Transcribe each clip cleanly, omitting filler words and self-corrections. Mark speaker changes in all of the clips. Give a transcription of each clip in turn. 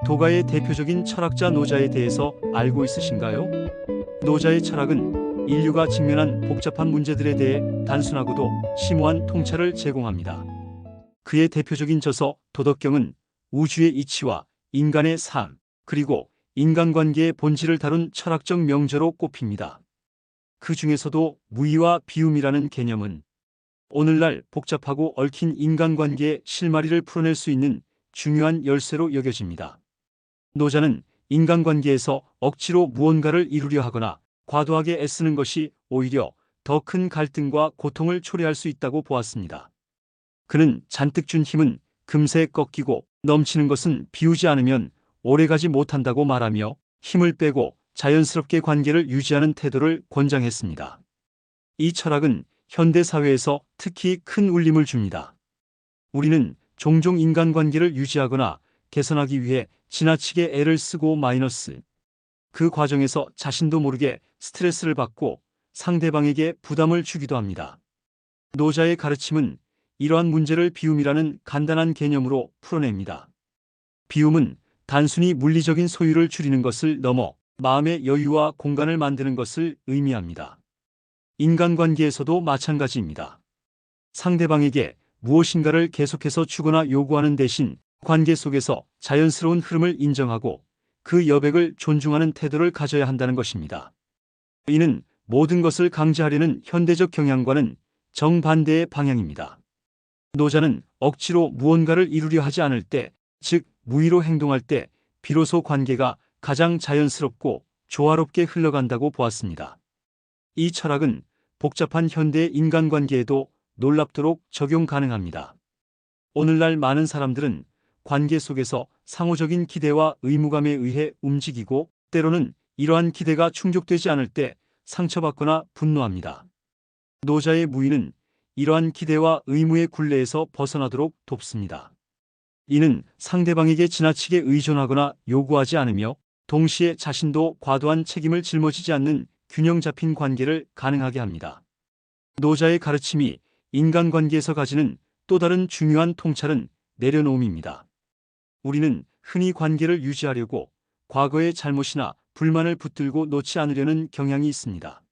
Speaker 1: 도가의 대표적인 철학자 노자에 대해서 알고 있으신가요? 노자의 철학은 인류가 직면한 복잡한 문제들에 대해 단순하고도 심오한 통찰을 제공합니다. 그의 대표적인 저서 도덕경은 우주의 이치와 인간의 삶, 그리고 인간관계의 본질을 다룬 철학적 명저로 꼽힙니다. 그 중에서도 무의와 비움이라는 개념은 오늘날 복잡하고 얽힌 인간관계의 실마리를 풀어낼 수 있는 중요한 열쇠로 여겨집니다. 노자는 인간관계에서 억지로 무언가를 이루려 하거나 과도하게 애쓰는 것이 오히려 더 큰 갈등과 고통을 초래할 수 있다고 보았습니다. 그는 잔뜩 준 힘은 금세 꺾이고 넘치는 것은 비우지 않으면 오래가지 못한다고 말하며 힘을 빼고 자연스럽게 관계를 유지하는 태도를 권장했습니다. 이 철학은 현대 사회에서 특히 큰 울림을 줍니다. 우리는 종종 인간관계를 유지하거나 개선하기 위해 지나치게 애를 쓰고 그 과정에서 자신도 모르게 스트레스를 받고 상대방에게 부담을 주기도 합니다. 노자의 가르침은 이러한 문제를 비움이라는 간단한 개념으로 풀어냅니다. 비움은 단순히 물리적인 소유를 줄이는 것을 넘어 마음의 여유와 공간을 만드는 것을 의미합니다. 인간관계에서도 마찬가지입니다. 상대방에게 무엇인가를 계속해서 주거나 요구하는 대신 관계 속에서 자연스러운 흐름을 인정하고 그 여백을 존중하는 태도를 가져야 한다는 것입니다. 이는 모든 것을 강제하려는 현대적 경향과는 정반대의 방향입니다. 노자는 억지로 무언가를 이루려 하지 않을 때, 즉 무의로 행동할 때 비로소 관계가 가장 자연스럽고 조화롭게 흘러간다고 보았습니다. 이 철학은 복잡한 현대의 인간관계에도 놀랍도록 적용 가능합니다. 오늘날 많은 사람들은 관계 속에서 상호적인 기대와 의무감에 의해 움직이고 때로는 이러한 기대가 충족되지 않을 때 상처받거나 분노합니다. 노자의 무의는 이러한 기대와 의무의 굴레에서 벗어나도록 돕습니다. 이는 상대방에게 지나치게 의존하거나 요구하지 않으며 동시에 자신도 과도한 책임을 짊어지지 않는 균형 잡힌 관계를 가능하게 합니다. 노자의 가르침이 인간관계에서 가지는 또 다른 중요한 통찰은 내려놓음입니다. 우리는 흔히 관계를 유지하려고 과거의 잘못이나 불만을 붙들고 놓지 않으려는 경향이 있습니다.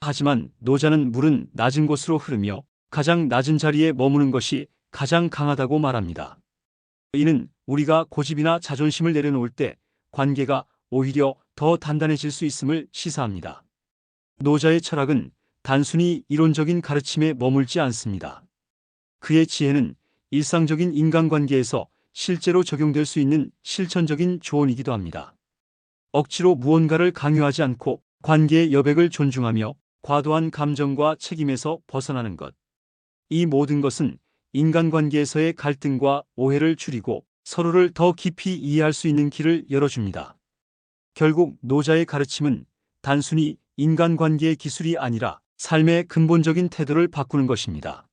Speaker 1: 하지만 노자는 물은 낮은 곳으로 흐르며 가장 낮은 자리에 머무는 것이 가장 강하다고 말합니다. 이는 우리가 고집이나 자존심을 내려놓을 때 관계가 오히려 더 단단해질 수 있음을 시사합니다. 노자의 철학은 단순히 이론적인 가르침에 머물지 않습니다. 그의 지혜는 일상적인 인간관계에서 실제로 적용될 수 있는 실천적인 조언이기도 합니다. 억지로 무언가를 강요하지 않고 관계의 여백을 존중하며 과도한 감정과 책임에서 벗어나는 것. 이 모든 것은 인간관계에서의 갈등과 오해를 줄이고 서로를 더 깊이 이해할 수 있는 길을 열어줍니다. 결국 노자의 가르침은 단순히 인간관계의 기술이 아니라 삶의 근본적인 태도를 바꾸는 것입니다.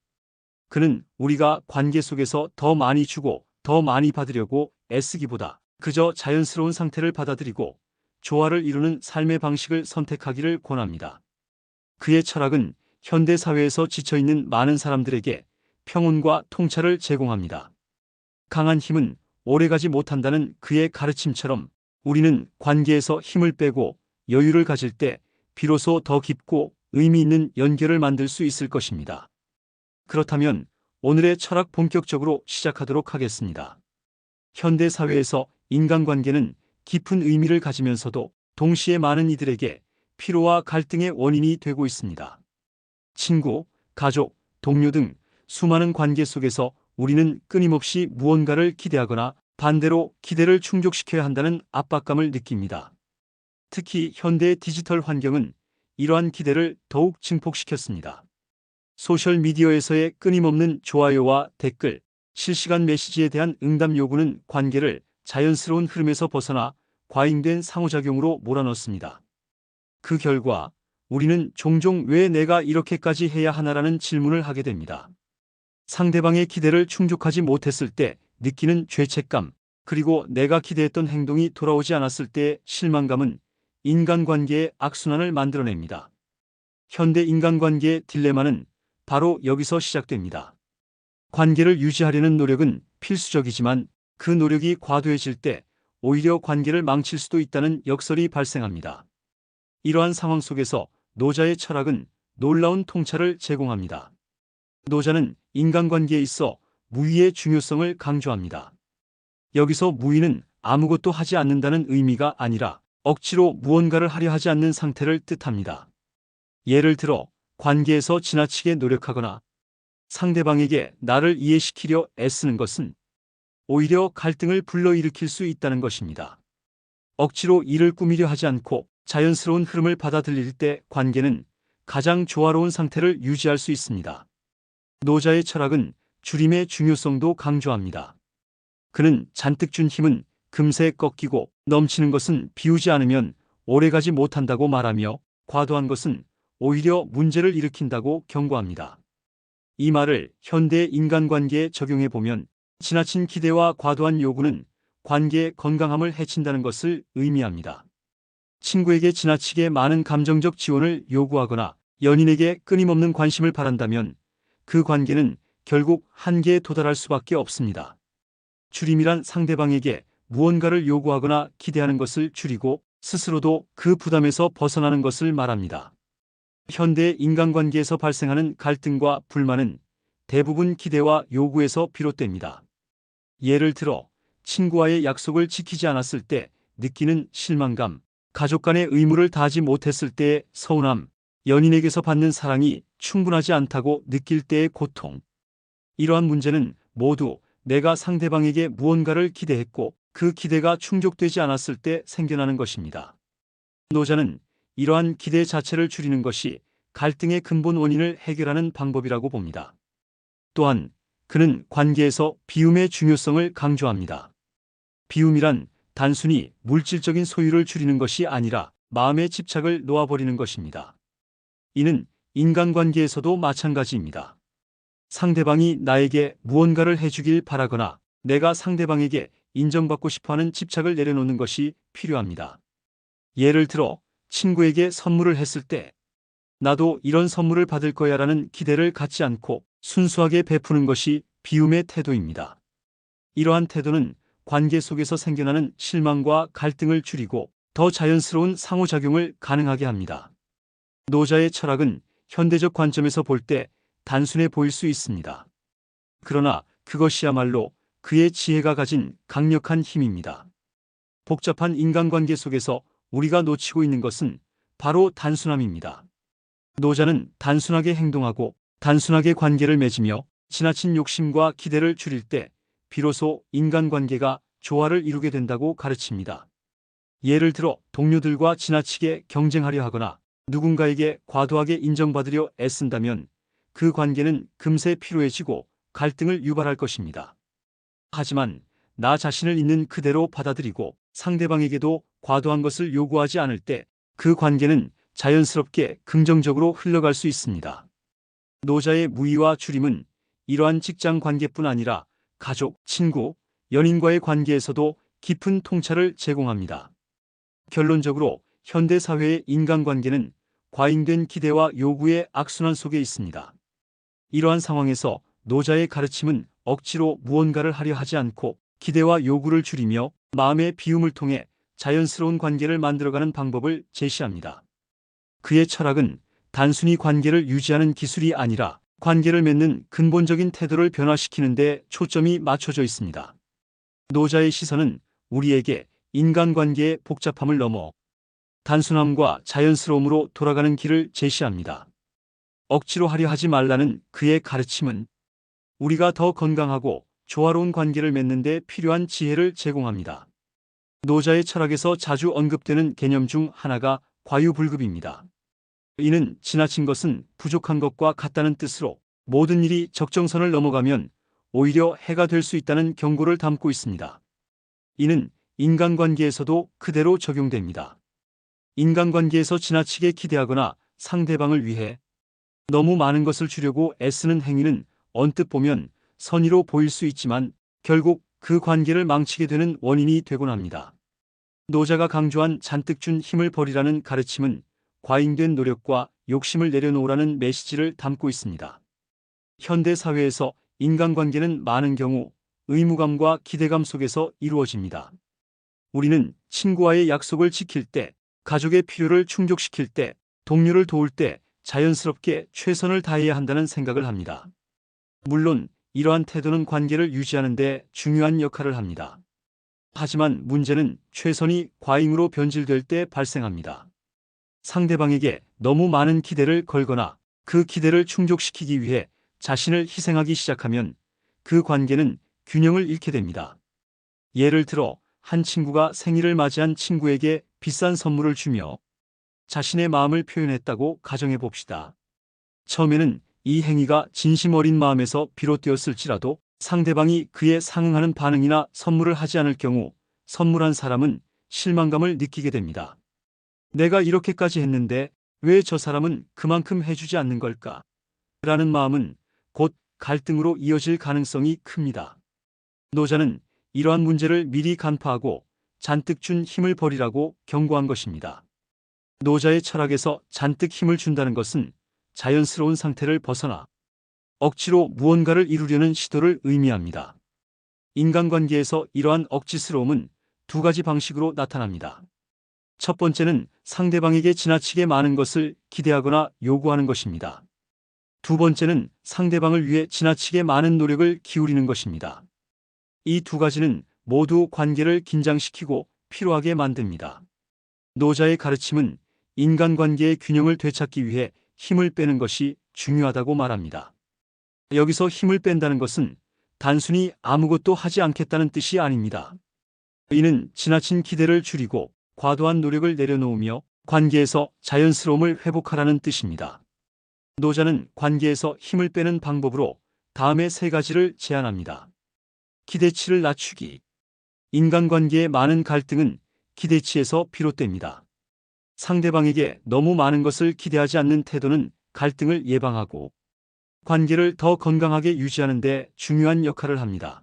Speaker 1: 그는 우리가 관계 속에서 더 많이 주고 더 많이 받으려고 애쓰기보다 그저 자연스러운 상태를 받아들이고 조화를 이루는 삶의 방식을 선택하기를 권합니다. 그의 철학은 현대 사회에서 지쳐있는 많은 사람들에게 평온과 통찰을 제공합니다. 강한 힘은 오래가지 못한다는 그의 가르침처럼 우리는 관계에서 힘을 빼고 여유를 가질 때 비로소 더 깊고 의미 있는 연결을 만들 수 있을 것입니다. 그렇다면 오늘의 철학 본격적으로 시작하도록 하겠습니다. 현대 사회에서 인간관계는 깊은 의미를 가지면서도 동시에 많은 이들에게 피로와 갈등의 원인이 되고 있습니다. 친구, 가족, 동료 등 수많은 관계 속에서 우리는 끊임없이 무언가를 기대하거나 반대로 기대를 충족시켜야 한다는 압박감을 느낍니다. 특히 현대의 디지털 환경은 이러한 기대를 더욱 증폭시켰습니다. 소셜미디어에서의 끊임없는 좋아요와 댓글, 실시간 메시지에 대한 응답 요구는 관계를 자연스러운 흐름에서 벗어나 과잉된 상호작용으로 몰아넣습니다. 그 결과 우리는 종종 왜 내가 이렇게까지 해야 하나라는 질문을 하게 됩니다. 상대방의 기대를 충족하지 못했을 때 느끼는 죄책감, 그리고 내가 기대했던 행동이 돌아오지 않았을 때의 실망감은 인간관계의 악순환을 만들어냅니다. 현대 인간관계의 딜레마는 바로 여기서 시작됩니다. 관계를 유지하려는 노력은 필수적이지만 그 노력이 과도해질 때 오히려 관계를 망칠 수도 있다는 역설이 발생합니다. 이러한 상황 속에서 노자의 철학은 놀라운 통찰을 제공합니다. 노자는 인간관계에 있어 무의의 중요성을 강조합니다. 여기서 무의는 아무것도 하지 않는다는 의미가 아니라 억지로 무언가를 하려 하지 않는 상태를 뜻합니다. 예를 들어 관계에서 지나치게 노력하거나 상대방에게 나를 이해시키려 애쓰는 것은 오히려 갈등을 불러일으킬 수 있다는 것입니다. 억지로 일을 꾸미려 하지 않고 자연스러운 흐름을 받아들일 때 관계는 가장 조화로운 상태를 유지할 수 있습니다. 노자의 철학은 줄임의 중요성도 강조합니다. 그는 잔뜩 준 힘은 금세 꺾이고 넘치는 것은 비우지 않으면 오래가지 못한다고 말하며 과도한 것은 오히려 문제를 일으킨다고 경고합니다. 이 말을 현대 인간관계에 적용해 보면 지나친 기대와 과도한 요구는 관계의 건강함을 해친다는 것을 의미합니다. 친구에게 지나치게 많은 감정적 지원을 요구하거나 연인에게 끊임없는 관심을 바란다면 그 관계는 결국 한계에 도달할 수밖에 없습니다. 줄임이란 상대방에게 무언가를 요구하거나 기대하는 것을 줄이고 스스로도 그 부담에서 벗어나는 것을 말합니다. 현대 인간관계에서 발생하는 갈등과 불만은 대부분 기대와 요구에서 비롯됩니다. 예를 들어 친구와의 약속을 지키지 않았을 때 느끼는 실망감, 가족 간의 의무를 다하지 못했을 때의 서운함, 연인에게서 받는 사랑이 충분하지 않다고 느낄 때의 고통. 이러한 문제는 모두 내가 상대방에게 무언가를 기대했고 그 기대가 충족되지 않았을 때 생겨나는 것입니다. 노자는 이러한 기대 자체를 줄이는 것이 갈등의 근본 원인을 해결하는 방법이라고 봅니다. 또한 그는 관계에서 비움의 중요성을 강조합니다. 비움이란 단순히 물질적인 소유를 줄이는 것이 아니라 마음의 집착을 놓아버리는 것입니다. 이는 인간관계에서도 마찬가지입니다. 상대방이 나에게 무언가를 해주길 바라거나 내가 상대방에게 인정받고 싶어하는 집착을 내려놓는 것이 필요합니다. 예를 들어 친구에게 선물을 했을 때 나도 이런 선물을 받을 거야라는 기대를 갖지 않고 순수하게 베푸는 것이 비움의 태도입니다. 이러한 태도는 관계 속에서 생겨나는 실망과 갈등을 줄이고 더 자연스러운 상호작용을 가능하게 합니다. 노자의 철학은 현대적 관점에서 볼 때 단순해 보일 수 있습니다. 그러나 그것이야말로 그의 지혜가 가진 강력한 힘입니다. 복잡한 인간관계 속에서 우리가 놓치고 있는 것은 바로 단순함입니다. 노자는 단순하게 행동하고 단순하게 관계를 맺으며 지나친 욕심과 기대를 줄일 때 비로소 인간관계가 조화를 이루게 된다고 가르칩니다. 예를 들어 동료들과 지나치게 경쟁하려 하거나 누군가에게 과도하게 인정받으려 애쓴다면 그 관계는 금세 피로해지고 갈등을 유발할 것입니다. 하지만 나 자신을 있는 그대로 받아들이고 상대방에게도 과도한 것을 요구하지 않을 때 그 관계는 자연스럽게 긍정적으로 흘러갈 수 있습니다. 노자의 무의와 줄임은 이러한 직장 관계뿐 아니라 가족, 친구, 연인과의 관계에서도 깊은 통찰을 제공합니다. 결론적으로 현대 사회의 인간관계는 과잉된 기대와 요구의 악순환 속에 있습니다. 이러한 상황에서 노자의 가르침은 억지로 무언가를 하려 하지 않고 기대와 요구를 줄이며 마음의 비움을 통해 자연스러운 관계를 만들어가는 방법을 제시합니다. 그의 철학은 단순히 관계를 유지하는 기술이 아니라 관계를 맺는 근본적인 태도를 변화시키는 데 초점이 맞춰져 있습니다. 노자의 시선은 우리에게 인간관계의 복잡함을 넘어 단순함과 자연스러움으로 돌아가는 길을 제시합니다. 억지로 하려 하지 말라는 그의 가르침은 우리가 더 건강하고 조화로운 관계를 맺는 데 필요한 지혜를 제공합니다. 노자의 철학에서 자주 언급되는 개념 중 하나가 과유불급입니다. 이는 지나친 것은 부족한 것과 같다는 뜻으로 모든 일이 적정선을 넘어가면 오히려 해가 될 수 있다는 경고를 담고 있습니다. 이는 인간관계에서도 그대로 적용됩니다. 인간관계에서 지나치게 기대하거나 상대방을 위해 너무 많은 것을 주려고 애쓰는 행위는 언뜻 보면 선의로 보일 수 있지만 결국 그 관계를 망치게 되는 원인이 되곤 합니다. 노자가 강조한 잔뜩 준 힘을 버리라는 가르침은 과잉된 노력과 욕심을 내려놓으라는 메시지를 담고 있습니다. 현대 사회에서 인간관계는 많은 경우 의무감과 기대감 속에서 이루어집니다. 우리는 친구와의 약속을 지킬 때, 가족의 필요를 충족시킬 때, 동료를 도울 때 자연스럽게 최선을 다해야 한다는 생각을 합니다. 물론 이러한 태도는 관계를 유지하는 데 중요한 역할을 합니다. 하지만 문제는 최선이 과잉으로 변질될 때 발생합니다. 상대방에게 너무 많은 기대를 걸거나 그 기대를 충족시키기 위해 자신을 희생하기 시작하면 그 관계는 균형을 잃게 됩니다. 예를 들어 한 친구가 생일을 맞이한 친구에게 비싼 선물을 주며 자신의 마음을 표현했다고 가정해 봅시다. 처음에는 이 행위가 진심 어린 마음에서 비롯되었을지라도 상대방이 그에 상응하는 반응이나 선물을 하지 않을 경우 선물한 사람은 실망감을 느끼게 됩니다. 내가 이렇게까지 했는데 왜 저 사람은 그만큼 해주지 않는 걸까? 라는 마음은 곧 갈등으로 이어질 가능성이 큽니다. 노자는 이러한 문제를 미리 간파하고 잔뜩 준 힘을 버리라고 경고한 것입니다. 노자의 철학에서 잔뜩 힘을 준다는 것은 자연스러운 상태를 벗어나 억지로 무언가를 이루려는 시도를 의미합니다. 인간관계에서 이러한 억지스러움은 두 가지 방식으로 나타납니다. 첫 번째는 상대방에게 지나치게 많은 것을 기대하거나 요구하는 것입니다. 두 번째는 상대방을 위해 지나치게 많은 노력을 기울이는 것입니다. 이 두 가지는 모두 관계를 긴장시키고 피로하게 만듭니다. 노자의 가르침은 인간관계의 균형을 되찾기 위해 힘을 빼는 것이 중요하다고 말합니다. 여기서 힘을 뺀다는 것은 단순히 아무것도 하지 않겠다는 뜻이 아닙니다. 이는 지나친 기대를 줄이고 과도한 노력을 내려놓으며 관계에서 자연스러움을 회복하라는 뜻입니다. 노자는 관계에서 힘을 빼는 방법으로 다음의 세 가지를 제안합니다. 기대치를 낮추기. 인간관계의 많은 갈등은 기대치에서 비롯됩니다. 상대방에게 너무 많은 것을 기대하지 않는 태도는 갈등을 예방하고 관계를 더 건강하게 유지하는 데 중요한 역할을 합니다.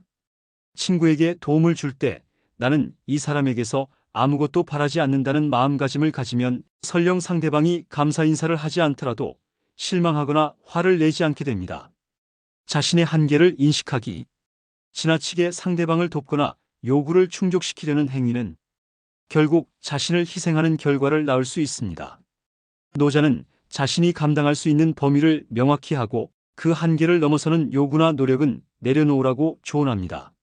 Speaker 1: 친구에게 도움을 줄 때 나는 이 사람에게서 아무것도 바라지 않는다는 마음가짐을 가지면 설령 상대방이 감사 인사를 하지 않더라도 실망하거나 화를 내지 않게 됩니다. 자신의 한계를 인식하기. 지나치게 상대방을 돕거나 요구를 충족시키려는 행위는 결국 자신을 희생하는 결과를 낳을 수 있습니다. 노자는 자신이 감당할 수 있는 범위를 명확히 하고 그 한계를 넘어서는 요구나 노력은 내려놓으라고 조언합니다.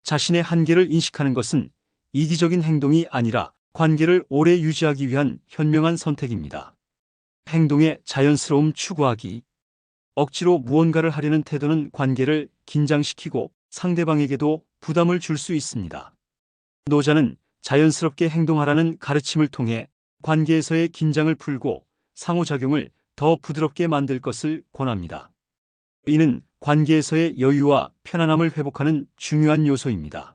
Speaker 1: 자신의 한계를 인식하는 것은 이기적인 행동이 아니라 관계를 오래 유지하기 위한 현명한 선택입니다. 행동의 자연스러움 추구하기. 억지로 무언가를 하려는 태도는 관계를 긴장시키고 상대방에게도 부담을 줄 수 있습니다. 노자는 자연스럽게 행동하라는 가르침을 통해 관계에서의 긴장을 풀고 상호작용을 더 부드럽게 만들 것을 권합니다. 이는 관계에서의 여유와 편안함을 회복하는 중요한 요소입니다.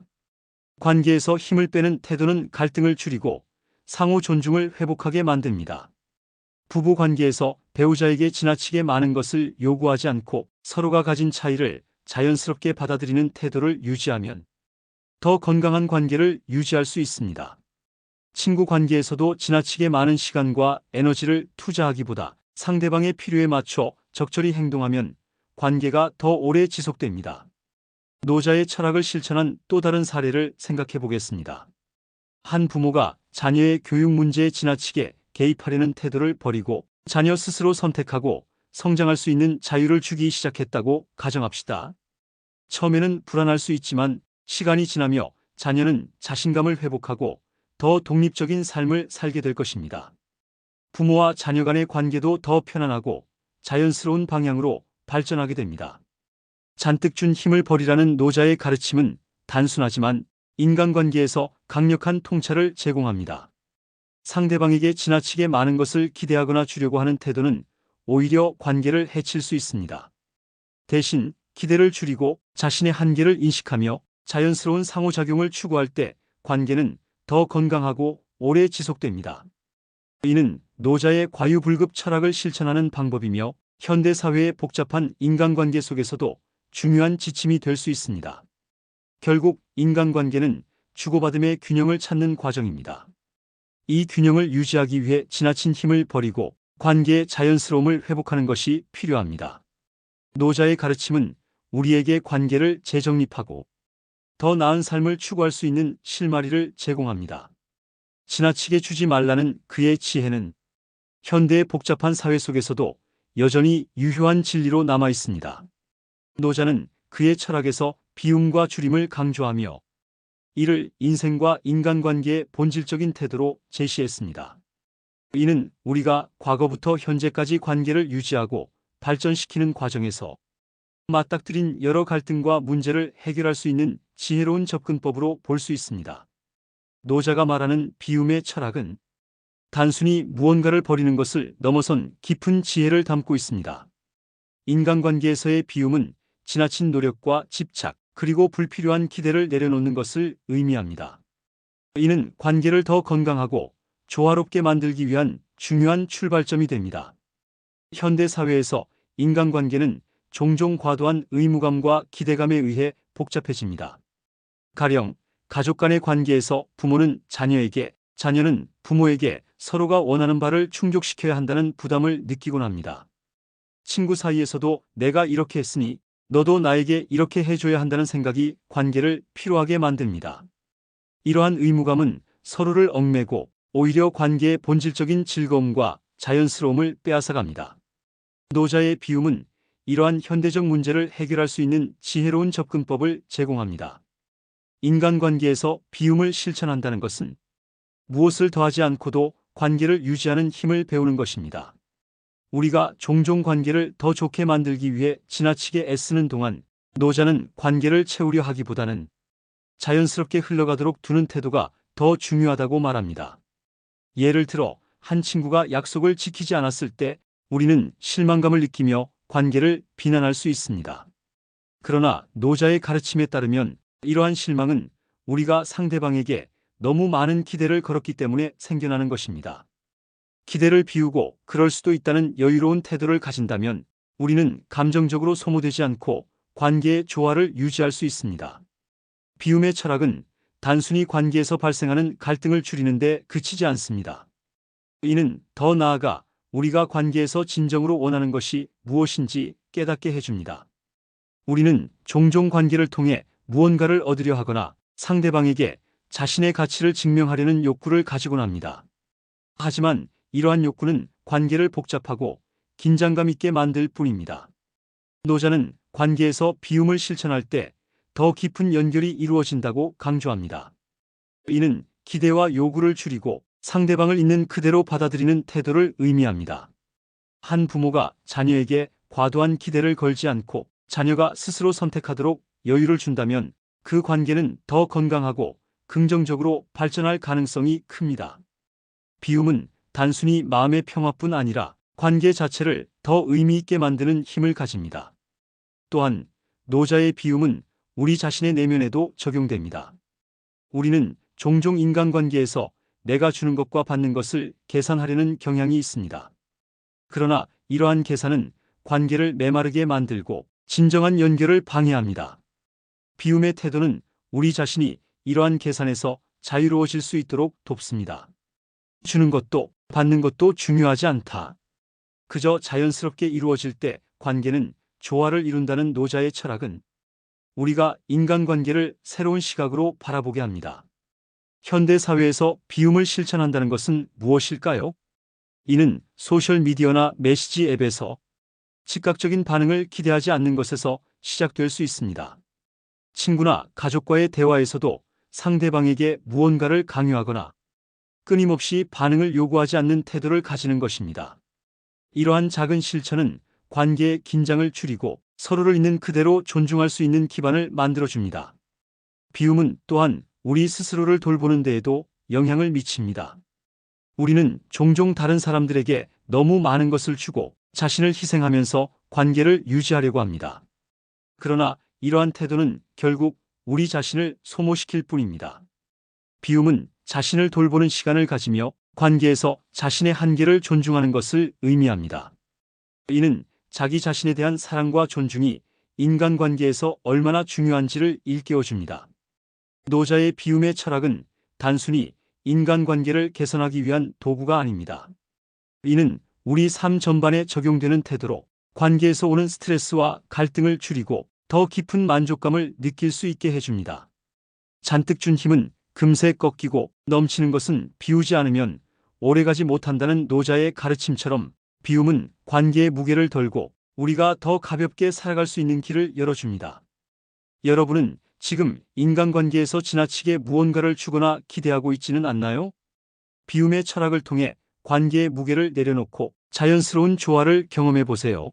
Speaker 1: 관계에서 힘을 빼는 태도는 갈등을 줄이고 상호 존중을 회복하게 만듭니다. 부부 관계에서 배우자에게 지나치게 많은 것을 요구하지 않고 서로가 가진 차이를 자연스럽게 받아들이는 태도를 유지하면 더 건강한 관계를 유지할 수 있습니다. 친구 관계에서도 지나치게 많은 시간과 에너지를 투자하기보다 상대방의 필요에 맞춰 적절히 행동하면 관계가 더 오래 지속됩니다. 노자의 철학을 실천한 또 다른 사례를 생각해 보겠습니다. 한 부모가 자녀의 교육 문제에 지나치게 개입하려는 태도를 버리고 자녀 스스로 선택하고 성장할 수 있는 자유를 주기 시작했다고 가정합시다. 처음에는 불안할 수 있지만 시간이 지나며 자녀는 자신감을 회복하고 더 독립적인 삶을 살게 될 것입니다. 부모와 자녀 간의 관계도 더 편안하고 자연스러운 방향으로 발전하게 됩니다. 잔뜩 준 힘을 버리라는 노자의 가르침은 단순하지만 인간관계에서 강력한 통찰을 제공합니다. 상대방에게 지나치게 많은 것을 기대하거나 주려고 하는 태도는 오히려 관계를 해칠 수 있습니다. 대신 기대를 줄이고 자신의 한계를 인식하며 자연스러운 상호작용을 추구할 때 관계는 더 건강하고 오래 지속됩니다. 이는 노자의 과유불급 철학을 실천하는 방법이며 현대사회의 복잡한 인간관계 속에서도 중요한 지침이 될 수 있습니다. 결국 인간관계는 주고받음의 균형을 찾는 과정입니다. 이 균형을 유지하기 위해 지나친 힘을 버리고 관계의 자연스러움을 회복하는 것이 필요합니다. 노자의 가르침은 우리에게 관계를 재정립하고 더 나은 삶을 추구할 수 있는 실마리를 제공합니다. 지나치게 주지 말라는 그의 지혜는 현대의 복잡한 사회 속에서도 여전히 유효한 진리로 남아 있습니다. 노자는 그의 철학에서 비움과 줄임을 강조하며 이를 인생과 인간관계의 본질적인 태도로 제시했습니다. 이는 우리가 과거부터 현재까지 관계를 유지하고 발전시키는 과정에서 맞닥뜨린 여러 갈등과 문제를 해결할 수 있는 지혜로운 접근법으로 볼 수 있습니다. 노자가 말하는 비움의 철학은 단순히 무언가를 버리는 것을 넘어선 깊은 지혜를 담고 있습니다. 인간관계에서의 비움은 지나친 노력과 집착, 그리고 불필요한 기대를 내려놓는 것을 의미합니다. 이는 관계를 더 건강하고 조화롭게 만들기 위한 중요한 출발점이 됩니다. 현대 사회에서 인간관계는 종종 과도한 의무감과 기대감에 의해 복잡해집니다. 가령 가족 간의 관계에서 부모는 자녀에게, 자녀는 부모에게 서로가 원하는 바를 충족시켜야 한다는 부담을 느끼곤 합니다. 친구 사이에서도 내가 이렇게 했으니 너도 나에게 이렇게 해줘야 한다는 생각이 관계를 피로하게 만듭니다. 이러한 의무감은 서로를 얽매고 오히려 관계의 본질적인 즐거움과 자연스러움을 빼앗아갑니다. 노자의 비움은 이러한 현대적 문제를 해결할 수 있는 지혜로운 접근법을 제공합니다. 인간관계에서 비움을 실천한다는 것은 무엇을 더하지 않고도 관계를 유지하는 힘을 배우는 것입니다. 우리가 종종 관계를 더 좋게 만들기 위해 지나치게 애쓰는 동안 노자는 관계를 채우려 하기보다는 자연스럽게 흘러가도록 두는 태도가 더 중요하다고 말합니다. 예를 들어 한 친구가 약속을 지키지 않았을 때 우리는 실망감을 느끼며 관계를 비난할 수 있습니다. 그러나 노자의 가르침에 따르면 이러한 실망은 우리가 상대방에게 너무 많은 기대를 걸었기 때문에 생겨나는 것입니다. 기대를 비우고 그럴 수도 있다는 여유로운 태도를 가진다면 우리는 감정적으로 소모되지 않고 관계의 조화를 유지할 수 있습니다. 비움의 철학은 단순히 관계에서 발생하는 갈등을 줄이는 데 그치지 않습니다. 이는 더 나아가 우리가 관계에서 진정으로 원하는 것이 무엇인지 깨닫게 해줍니다. 우리는 종종 관계를 통해 무언가를 얻으려 하거나 상대방에게 자신의 가치를 증명하려는 욕구를 가지곤 합니다. 하지만 이러한 욕구는 관계를 복잡하고 긴장감 있게 만들 뿐입니다. 노자는 관계에서 비움을 실천할 때 더 깊은 연결이 이루어진다고 강조합니다. 이는 기대와 요구를 줄이고 상대방을 있는 그대로 받아들이는 태도를 의미합니다. 한 부모가 자녀에게 과도한 기대를 걸지 않고 자녀가 스스로 선택하도록 여유를 준다면 그 관계는 더 건강하고 긍정적으로 발전할 가능성이 큽니다. 비움은 단순히 마음의 평화뿐 아니라 관계 자체를 더 의미 있게 만드는 힘을 가집니다. 또한 노자의 비움은 우리 자신의 내면에도 적용됩니다. 우리는 종종 인간관계에서 내가 주는 것과 받는 것을 계산하려는 경향이 있습니다. 그러나 이러한 계산은 관계를 메마르게 만들고 진정한 연결을 방해합니다. 비움의 태도는 우리 자신이 이러한 계산에서 자유로워질 수 있도록 돕습니다. 주는 것도 받는 것도 중요하지 않다. 그저 자연스럽게 이루어질 때 관계는 조화를 이룬다는 노자의 철학은 우리가 인간관계를 새로운 시각으로 바라보게 합니다. 현대 사회에서 비움을 실천한다는 것은 무엇일까요? 이는 소셜미디어나 메시지 앱에서 즉각적인 반응을 기대하지 않는 것에서 시작될 수 있습니다. 친구나 가족과의 대화에서도 상대방에게 무언가를 강요하거나 끊임없이 반응을 요구하지 않는 태도를 가지는 것입니다. 이러한 작은 실천은 관계의 긴장을 줄이고 서로를 있는 그대로 존중할 수 있는 기반을 만들어줍니다. 비움은 또한 우리 스스로를 돌보는 데에도 영향을 미칩니다. 우리는 종종 다른 사람들에게 너무 많은 것을 주고 자신을 희생하면서 관계를 유지하려고 합니다. 그러나 이러한 태도는 결국 우리 자신을 소모시킬 뿐입니다. 비움은 자신을 돌보는 시간을 가지며 관계에서 자신의 한계를 존중하는 것을 의미합니다. 이는 자기 자신에 대한 사랑과 존중이 인간관계에서 얼마나 중요한지를 일깨워줍니다. 노자의 비움의 철학은 단순히 인간관계를 개선하기 위한 도구가 아닙니다. 이는 우리 삶 전반에 적용되는 태도로 관계에서 오는 스트레스와 갈등을 줄이고 더 깊은 만족감을 느낄 수 있게 해줍니다. 잔뜩 준 힘은 금세 꺾이고 넘치는 것은 비우지 않으면 오래가지 못한다는 노자의 가르침처럼 비움은 관계의 무게를 덜고 우리가 더 가볍게 살아갈 수 있는 길을 열어줍니다. 여러분은 지금 인간관계에서 지나치게 무언가를 주거나 기대하고 있지는 않나요? 비움의 철학을 통해 관계의 무게를 내려놓고 자연스러운 조화를 경험해 보세요.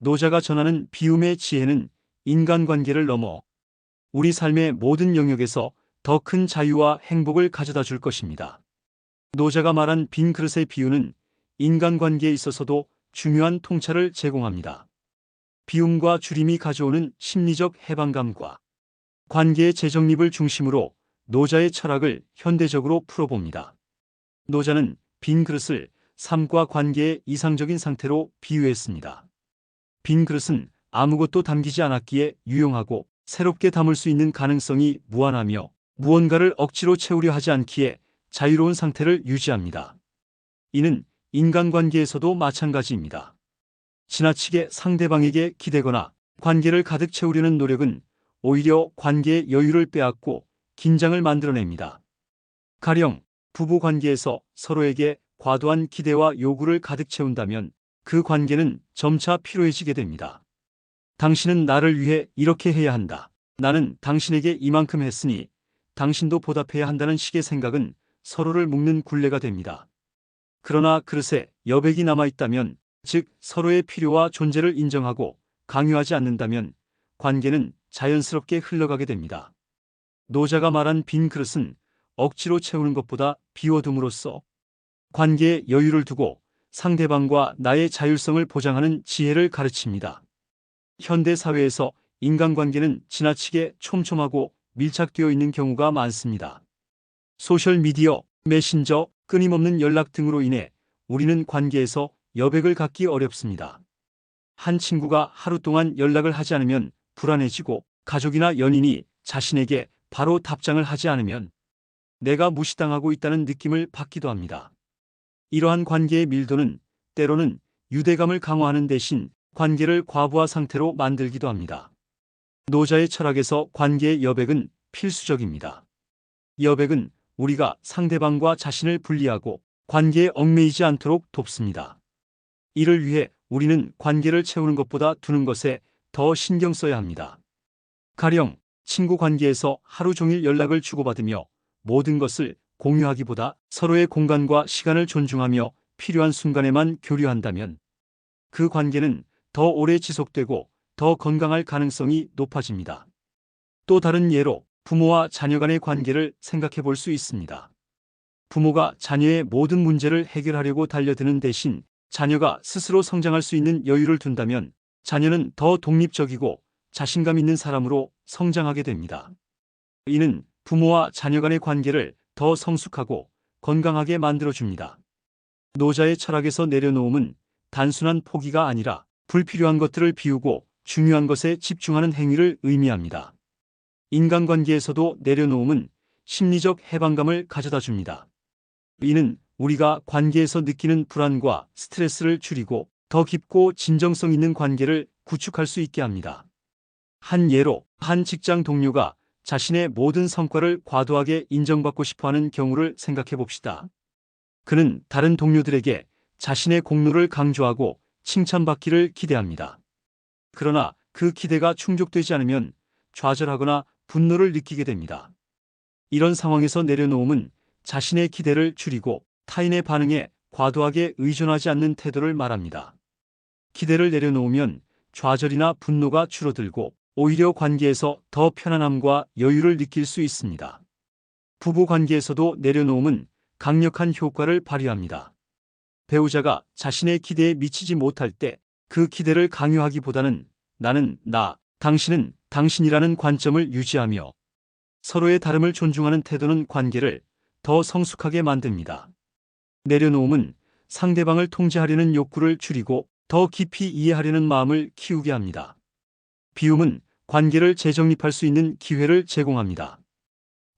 Speaker 1: 노자가 전하는 비움의 지혜는 인간관계를 넘어 우리 삶의 모든 영역에서 더 큰 자유와 행복을 가져다 줄 것입니다. 노자가 말한 빈 그릇의 비유는 인간관계에 있어서도 중요한 통찰을 제공합니다. 비움과 주림이 가져오는 심리적 해방감과 관계의 재정립을 중심으로 노자의 철학을 현대적으로 풀어봅니다. 노자는 빈 그릇을 삶과 관계의 이상적인 상태로 비유했습니다. 빈 그릇은 아무것도 담기지 않았기에 유용하고 새롭게 담을 수 있는 가능성이 무한하며 무언가를 억지로 채우려 하지 않기에 자유로운 상태를 유지합니다. 이는 인간관계에서도 마찬가지입니다. 지나치게 상대방에게 기대거나 관계를 가득 채우려는 노력은 오히려 관계의 여유를 빼앗고 긴장을 만들어냅니다. 가령 부부 관계에서 서로에게 과도한 기대와 요구를 가득 채운다면 그 관계는 점차 피로해지게 됩니다. 당신은 나를 위해 이렇게 해야 한다. 나는 당신에게 이만큼 했으니 당신도 보답해야 한다는 식의 생각은 서로를 묶는 굴레가 됩니다. 그러나 그릇에 여백이 남아있다면, 즉 서로의 필요와 존재를 인정하고 강요하지 않는다면 관계는 자연스럽게 흘러가게 됩니다. 노자가 말한 빈 그릇은 억지로 채우는 것보다 비워둠으로써 관계에 여유를 두고 상대방과 나의 자율성을 보장하는 지혜를 가르칩니다. 현대 사회에서 인간관계는 지나치게 촘촘하고 밀착되어 있는 경우가 많습니다. 소셜미디어, 메신저, 끊임없는 연락 등으로 인해 우리는 관계에서 여백을 갖기 어렵습니다. 한 친구가 하루 동안 연락을 하지 않으면 불안해지고 가족이나 연인이 자신에게 바로 답장을 하지 않으면 내가 무시당하고 있다는 느낌을 받기도 합니다. 이러한 관계의 밀도는 때로는 유대감을 강화하는 대신 관계를 과부하 상태로 만들기도 합니다. 노자의 철학에서 관계의 여백은 필수적입니다. 여백은 우리가 상대방과 자신을 분리하고 관계에 얽매이지 않도록 돕습니다. 이를 위해 우리는 관계를 채우는 것보다 두는 것에 더 신경 써야 합니다. 가령 친구 관계에서 하루 종일 연락을 주고받으며 모든 것을 공유하기보다 서로의 공간과 시간을 존중하며 필요한 순간에만 교류한다면 그 관계는 더 오래 지속되고 더 건강할 가능성이 높아집니다. 또 다른 예로 부모와 자녀 간의 관계를 생각해 볼 수 있습니다. 부모가 자녀의 모든 문제를 해결하려고 달려드는 대신 자녀가 스스로 성장할 수 있는 여유를 둔다면 자녀는 더 독립적이고 자신감 있는 사람으로 성장하게 됩니다. 이는 부모와 자녀 간의 관계를 더 성숙하고 건강하게 만들어줍니다. 노자의 철학에서 내려놓음은 단순한 포기가 아니라 불필요한 것들을 비우고 중요한 것에 집중하는 행위를 의미합니다. 인간관계에서도 내려놓음은 심리적 해방감을 가져다 줍니다. 이는 우리가 관계에서 느끼는 불안과 스트레스를 줄이고 더 깊고 진정성 있는 관계를 구축할 수 있게 합니다. 한 예로 한 직장 동료가 자신의 모든 성과를 과도하게 인정받고 싶어하는 경우를 생각해 봅시다. 그는 다른 동료들에게 자신의 공로를 강조하고 칭찬받기를 기대합니다. 그러나 그 기대가 충족되지 않으면 좌절하거나 분노를 느끼게 됩니다. 이런 상황에서 내려놓음은 자신의 기대를 줄이고 타인의 반응에 과도하게 의존하지 않는 태도를 말합니다. 기대를 내려놓으면 좌절이나 분노가 줄어들고 오히려 관계에서 더 편안함과 여유를 느낄 수 있습니다. 부부 관계에서도 내려놓음은 강력한 효과를 발휘합니다. 배우자가 자신의 기대에 미치지 못할 때 그 기대를 강요하기보다는 나는 나, 당신은 당신이라는 관점을 유지하며 서로의 다름을 존중하는 태도는 관계를 더 성숙하게 만듭니다. 내려놓음은 상대방을 통제하려는 욕구를 줄이고 더 깊이 이해하려는 마음을 키우게 합니다. 비움은 관계를 재정립할 수 있는 기회를 제공합니다.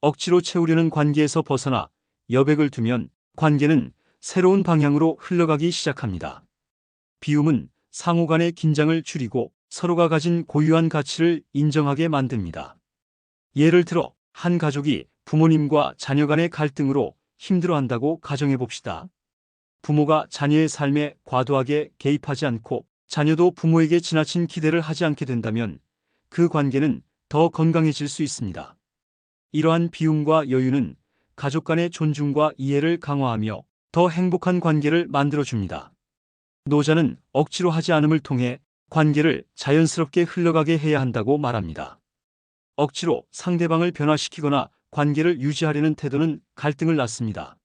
Speaker 1: 억지로 채우려는 관계에서 벗어나 여백을 두면 관계는 새로운 방향으로 흘러가기 시작합니다. 비움은 상호 간의 긴장을 줄이고 서로가 가진 고유한 가치를 인정하게 만듭니다. 예를 들어 한 가족이 부모님과 자녀 간의 갈등으로 힘들어한다고 가정해 봅시다. 부모가 자녀의 삶에 과도하게 개입하지 않고 자녀도 부모에게 지나친 기대를 하지 않게 된다면 그 관계는 더 건강해질 수 있습니다. 이러한 비움과 여유는 가족 간의 존중과 이해를 강화하며 더 행복한 관계를 만들어줍니다. 노자는 억지로 하지 않음을 통해 관계를 자연스럽게 흘러가게 해야 한다고 말합니다. 억지로 상대방을 변화시키거나 관계를 유지하려는 태도는 갈등을 낳습니다.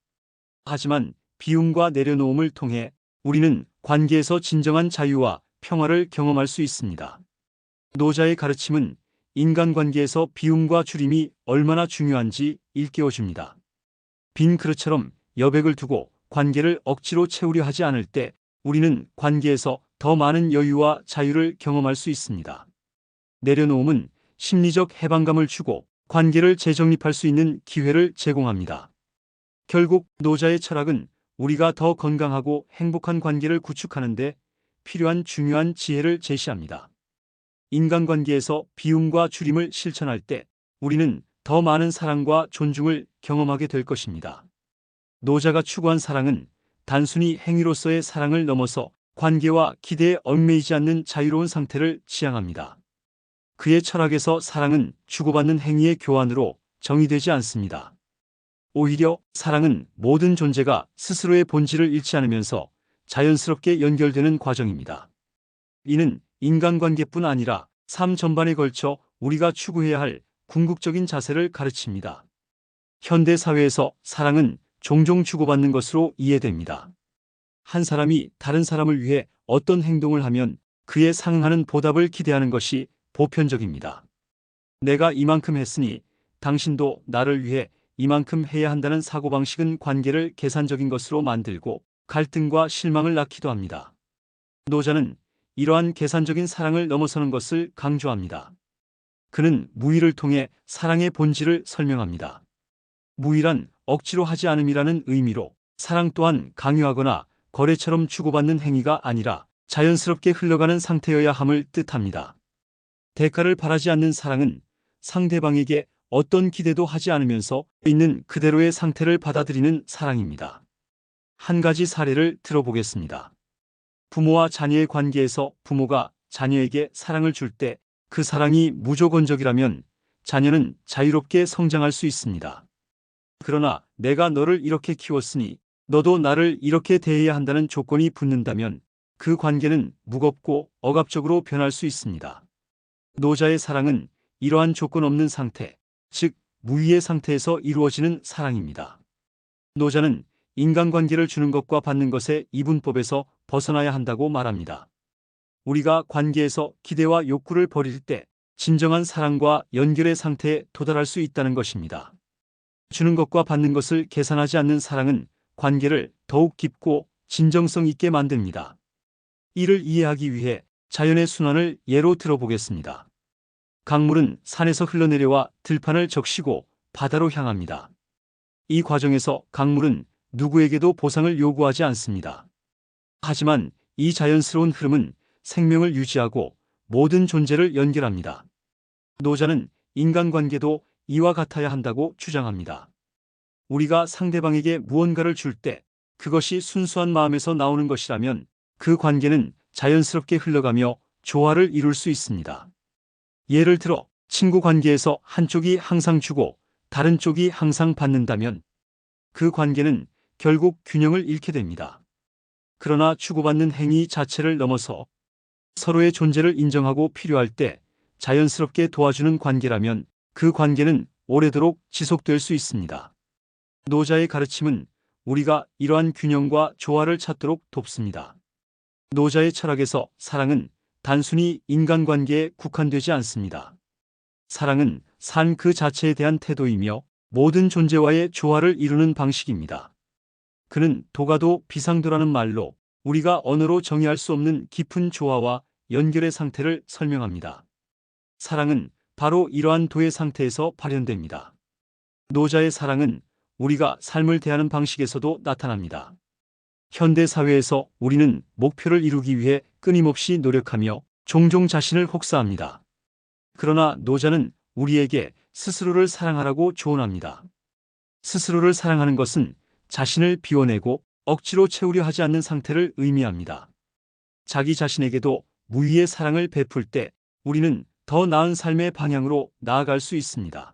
Speaker 1: 하지만 비움과 내려놓음을 통해 우리는 관계에서 진정한 자유와 평화를 경험할 수 있습니다. 노자의 가르침은 인간관계에서 비움과 줄임이 얼마나 중요한지 일깨워줍니다. 빈 그릇처럼 여백을 두고 관계를 억지로 채우려 하지 않을 때 우리는 관계에서 더 많은 여유와 자유를 경험할 수 있습니다. 내려놓음은 심리적 해방감을 주고 관계를 재정립할 수 있는 기회를 제공합니다. 결국 노자의 철학은 우리가 더 건강하고 행복한 관계를 구축하는 데 필요한 중요한 지혜를 제시합니다. 인간관계에서 비움과 줄임을 실천할 때 우리는 더 많은 사랑과 존중을 경험하게 될 것입니다. 노자가 추구한 사랑은 단순히 행위로서의 사랑을 넘어서 관계와 기대에 얽매이지 않는 자유로운 상태를 지향합니다. 그의 철학에서 사랑은 주고받는 행위의 교환으로 정의되지 않습니다. 오히려 사랑은 모든 존재가 스스로의 본질을 잃지 않으면서 자연스럽게 연결되는 과정입니다. 이는 인간관계뿐 아니라 삶 전반에 걸쳐 우리가 추구해야 할 궁극적인 자세를 가르칩니다. 현대 사회에서 사랑은 종종 주고받는 것으로 이해됩니다. 한 사람이 다른 사람을 위해 어떤 행동을 하면 그에 상응하는 보답을 기대하는 것이 보편적입니다. 내가 이만큼 했으니 당신도 나를 위해 이만큼 해야 한다는 사고방식은 관계를 계산적인 것으로 만들고 갈등과 실망을 낳기도 합니다. 노자는 이러한 계산적인 사랑을 넘어서는 것을 강조합니다. 그는 무의를 통해 사랑의 본질을 설명합니다. 무의란 억지로 하지 않음이라는 의미로 사랑 또한 강요하거나 거래처럼 주고받는 행위가 아니라 자연스럽게 흘러가는 상태여야 함을 뜻합니다. 대가를 바라지 않는 사랑은 상대방에게 어떤 기대도 하지 않으면서 있는 그대로의 상태를 받아들이는 사랑입니다. 한 가지 사례를 들어보겠습니다. 부모와 자녀의 관계에서 부모가 자녀에게 사랑을 줄 때 그 사랑이 무조건적이라면 자녀는 자유롭게 성장할 수 있습니다. 그러나 내가 너를 이렇게 키웠으니 너도 나를 이렇게 대해야 한다는 조건이 붙는다면 그 관계는 무겁고 억압적으로 변할 수 있습니다. 노자의 사랑은 이러한 조건 없는 상태, 즉 무의의 상태에서 이루어지는 사랑입니다. 노자는 인간관계를 주는 것과 받는 것의 이분법에서 벗어나야 한다고 말합니다. 우리가 관계에서 기대와 욕구를 버릴 때 진정한 사랑과 연결의 상태에 도달할 수 있다는 것입니다. 주는 것과 받는 것을 계산하지 않는 사랑은 관계를 더욱 깊고 진정성 있게 만듭니다. 이를 이해하기 위해 자연의 순환을 예로 들어보겠습니다. 강물은 산에서 흘러내려와 들판을 적시고 바다로 향합니다. 이 과정에서 강물은 누구에게도 보상을 요구하지 않습니다. 하지만 이 자연스러운 흐름은 생명을 유지하고 모든 존재를 연결합니다. 노자는 인간관계도 이와 같아야 한다고 주장합니다. 우리가 상대방에게 무언가를 줄 때 그것이 순수한 마음에서 나오는 것이라면 그 관계는 자연스럽게 흘러가며 조화를 이룰 수 있습니다. 예를 들어 친구 관계에서 한쪽이 항상 주고 다른 쪽이 항상 받는다면 그 관계는 결국 균형을 잃게 됩니다. 그러나 주고받는 행위 자체를 넘어서 서로의 존재를 인정하고 필요할 때 자연스럽게 도와주는 관계라면 그 관계는 오래도록 지속될 수 있습니다. 노자의 가르침은 우리가 이러한 균형과 조화를 찾도록 돕습니다. 노자의 철학에서 사랑은 단순히 인간관계에 국한되지 않습니다. 사랑은 삶 그 자체에 대한 태도이며 모든 존재와의 조화를 이루는 방식입니다. 그는 도가도 비상도라는 말로 우리가 언어로 정의할 수 없는 깊은 조화와 연결의 상태를 설명합니다. 사랑은 바로 이러한 도의 상태에서 발현됩니다. 노자의 사랑은 우리가 삶을 대하는 방식에서도 나타납니다. 현대 사회에서 우리는 목표를 이루기 위해 끊임없이 노력하며 종종 자신을 혹사합니다. 그러나 노자는 우리에게 스스로를 사랑하라고 조언합니다. 스스로를 사랑하는 것은 자신을 비워내고 억지로 채우려 하지 않는 상태를 의미합니다. 자기 자신에게도 무의의 사랑을 베풀 때 우리는 더 나은 삶의 방향으로 나아갈 수 있습니다.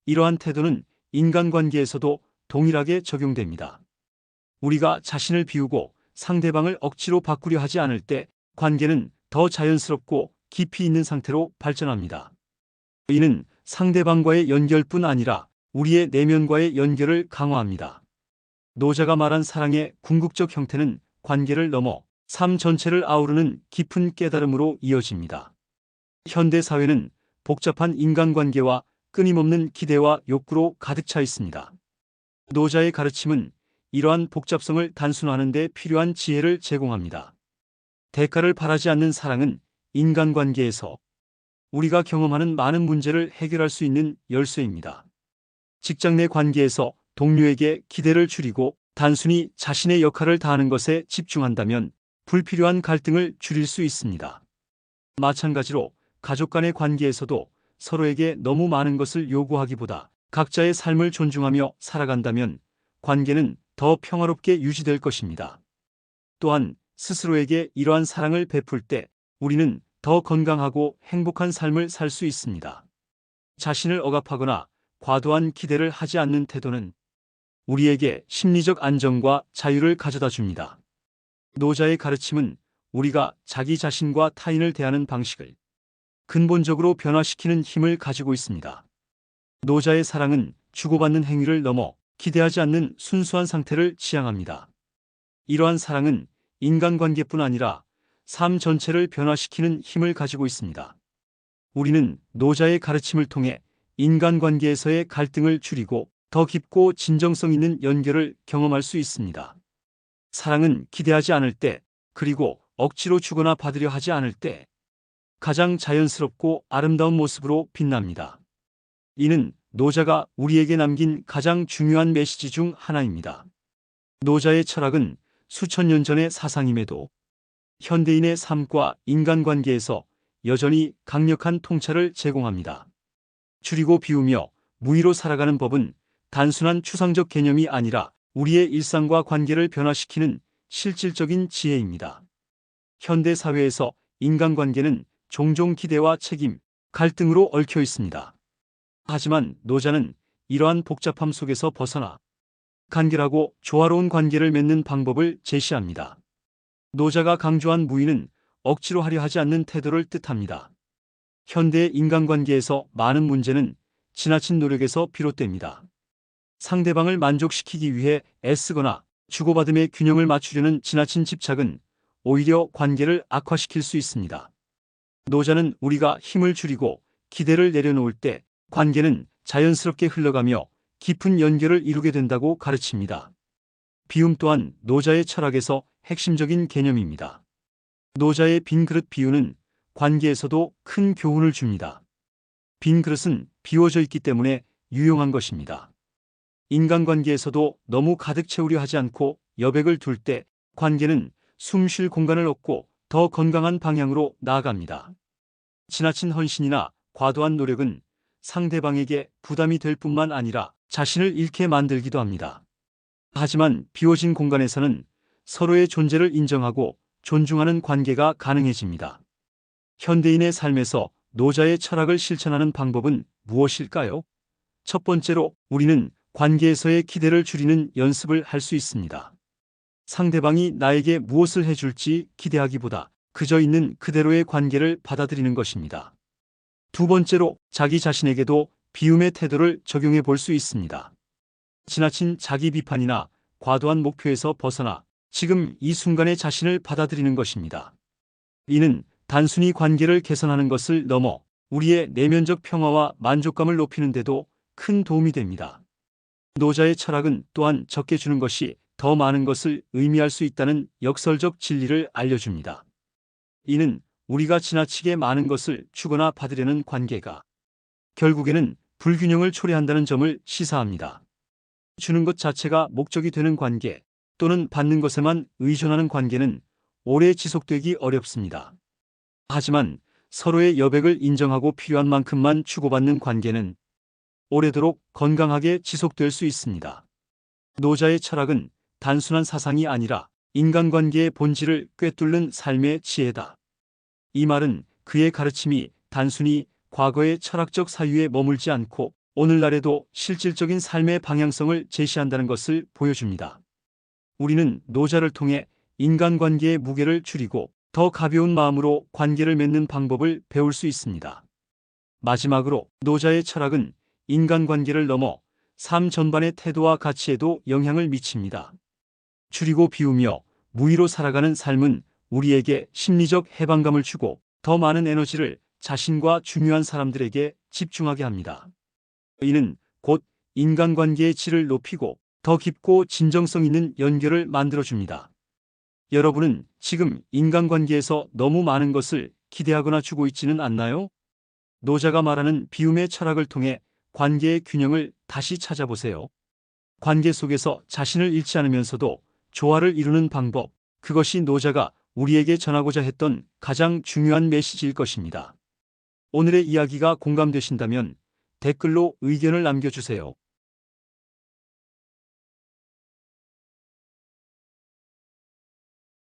Speaker 1: 이러한 태도는 인간관계에서도 동일하게 적용됩니다. 우리가 자신을 비우고 상대방을 억지로 바꾸려 하지 않을 때 관계는 더 자연스럽고 깊이 있는 상태로 발전합니다. 이는 상대방과의 연결뿐 아니라 우리의 내면과의 연결을 강화합니다. 노자가 말한 사랑의 궁극적 형태는 관계를 넘어 삶 전체를 아우르는 깊은 깨달음으로 이어집니다. 현대 사회는 복잡한 인간관계와 끊임없는 기대와 욕구로 가득 차 있습니다. 노자의 가르침은 이러한 복잡성을 단순화하는 데 필요한 지혜를 제공합니다. 대가를 바라지 않는 사랑은 인간관계에서 우리가 경험하는 많은 문제를 해결할 수 있는 열쇠입니다. 직장 내 관계에서 동료에게 기대를 줄이고 단순히 자신의 역할을 다하는 것에 집중한다면 불필요한 갈등을 줄일 수 있습니다. 마찬가지로 가족 간의 관계에서도 서로에게 너무 많은 것을 요구하기보다 각자의 삶을 존중하며 살아간다면 관계는 더 평화롭게 유지될 것입니다. 또한 스스로에게 이러한 사랑을 베풀 때 우리는 더 건강하고 행복한 삶을 살 수 있습니다. 자신을 억압하거나 과도한 기대를 하지 않는 태도는 우리에게 심리적 안정과 자유를 가져다 줍니다. 노자의 가르침은 우리가 자기 자신과 타인을 대하는 방식을 근본적으로 변화시키는 힘을 가지고 있습니다. 노자의 사랑은 주고받는 행위를 넘어 기대하지 않는 순수한 상태를 지향합니다. 이러한 사랑은 인간관계뿐 아니라 삶 전체를 변화시키는 힘을 가지고 있습니다. 우리는 노자의 가르침을 통해 인간관계에서의 갈등을 줄이고 더 깊고 진정성 있는 연결을 경험할 수 있습니다. 사랑은 기대하지 않을 때, 그리고 억지로 주거나 받으려 하지 않을 때 가장 자연스럽고 아름다운 모습으로 빛납니다. 이는 노자가 우리에게 남긴 가장 중요한 메시지 중 하나입니다. 노자의 철학은 수천 년 전의 사상임에도 현대인의 삶과 인간관계에서 여전히 강력한 통찰을 제공합니다. 줄이고 비우며 무의로 살아가는 법은 단순한 추상적 개념이 아니라 우리의 일상과 관계를 변화시키는 실질적인 지혜입니다. 현대 사회에서 인간관계는 종종 기대와 책임, 갈등으로 얽혀 있습니다. 하지만 노자는 이러한 복잡함 속에서 벗어나 간결하고 조화로운 관계를 맺는 방법을 제시합니다. 노자가 강조한 무의는 억지로 하려 하지 않는 태도를 뜻합니다. 현대의 인간관계에서 많은 문제는 지나친 노력에서 비롯됩니다. 상대방을 만족시키기 위해 애쓰거나 주고받음의 균형을 맞추려는 지나친 집착은 오히려 관계를 악화시킬 수 있습니다. 노자는 우리가 힘을 줄이고 기대를 내려놓을 때 관계는 자연스럽게 흘러가며 깊은 연결을 이루게 된다고 가르칩니다. 비움 또한 노자의 철학에서 핵심적인 개념입니다. 노자의 빈 그릇 비유는 관계에서도 큰 교훈을 줍니다. 빈 그릇은 비워져 있기 때문에 유용한 것입니다. 인간관계에서도 너무 가득 채우려 하지 않고 여백을 둘 때 관계는 숨 쉴 공간을 얻고 더 건강한 방향으로 나아갑니다. 지나친 헌신이나 과도한 노력은 상대방에게 부담이 될 뿐만 아니라 자신을 잃게 만들기도 합니다. 하지만 비워진 공간에서는 서로의 존재를 인정하고 존중하는 관계가 가능해집니다. 현대인의 삶에서 노자의 철학을 실천하는 방법은 무엇일까요? 첫 번째로 우리는 관계에서의 기대를 줄이는 연습을 할 수 있습니다. 상대방이 나에게 무엇을 해줄지 기대하기보다 그저 있는 그대로의 관계를 받아들이는 것입니다. 두 번째로 자기 자신에게도 비움의 태도를 적용해 볼 수 있습니다. 지나친 자기 비판이나 과도한 목표에서 벗어나 지금 이 순간의 자신을 받아들이는 것입니다. 이는 단순히 관계를 개선하는 것을 넘어 우리의 내면적 평화와 만족감을 높이는 데도 큰 도움이 됩니다. 노자의 철학은 또한 적게 주는 것이 더 많은 것을 의미할 수 있다는 역설적 진리를 알려줍니다. 이는 우리가 지나치게 많은 것을 주거나 받으려는 관계가 결국에는 불균형을 초래한다는 점을 시사합니다. 주는 것 자체가 목적이 되는 관계 또는 받는 것에만 의존하는 관계는 오래 지속되기 어렵습니다. 하지만 서로의 여백을 인정하고 필요한 만큼만 주고받는 관계는 오래도록 건강하게 지속될 수 있습니다. 노자의 철학은 단순한 사상이 아니라 인간관계의 본질을 꿰뚫는 삶의 지혜다. 이 말은 그의 가르침이 단순히 과거의 철학적 사유에 머물지 않고 오늘날에도 실질적인 삶의 방향성을 제시한다는 것을 보여줍니다. 우리는 노자를 통해 인간관계의 무게를 줄이고 더 가벼운 마음으로 관계를 맺는 방법을 배울 수 있습니다. 마지막으로 노자의 철학은 인간관계를 넘어 삶 전반의 태도와 가치에도 영향을 미칩니다. 줄이고 비우며 무의로 살아가는 삶은 우리에게 심리적 해방감을 주고 더 많은 에너지를 자신과 중요한 사람들에게 집중하게 합니다. 이는 곧 인간관계의 질을 높이고 더 깊고 진정성 있는 연결을 만들어줍니다. 여러분은 지금 인간관계에서 너무 많은 것을 기대하거나 주고 있지는 않나요? 노자가 말하는 비움의 철학을 통해 관계의 균형을 다시 찾아보세요. 관계 속에서 자신을 잃지 않으면서도 조화를 이루는 방법, 그것이 노자가 우리에게 전하고자 했던 가장 중요한 메시지일 것입니다. 오늘의 이야기가 공감되신다면 댓글로 의견을 남겨주세요.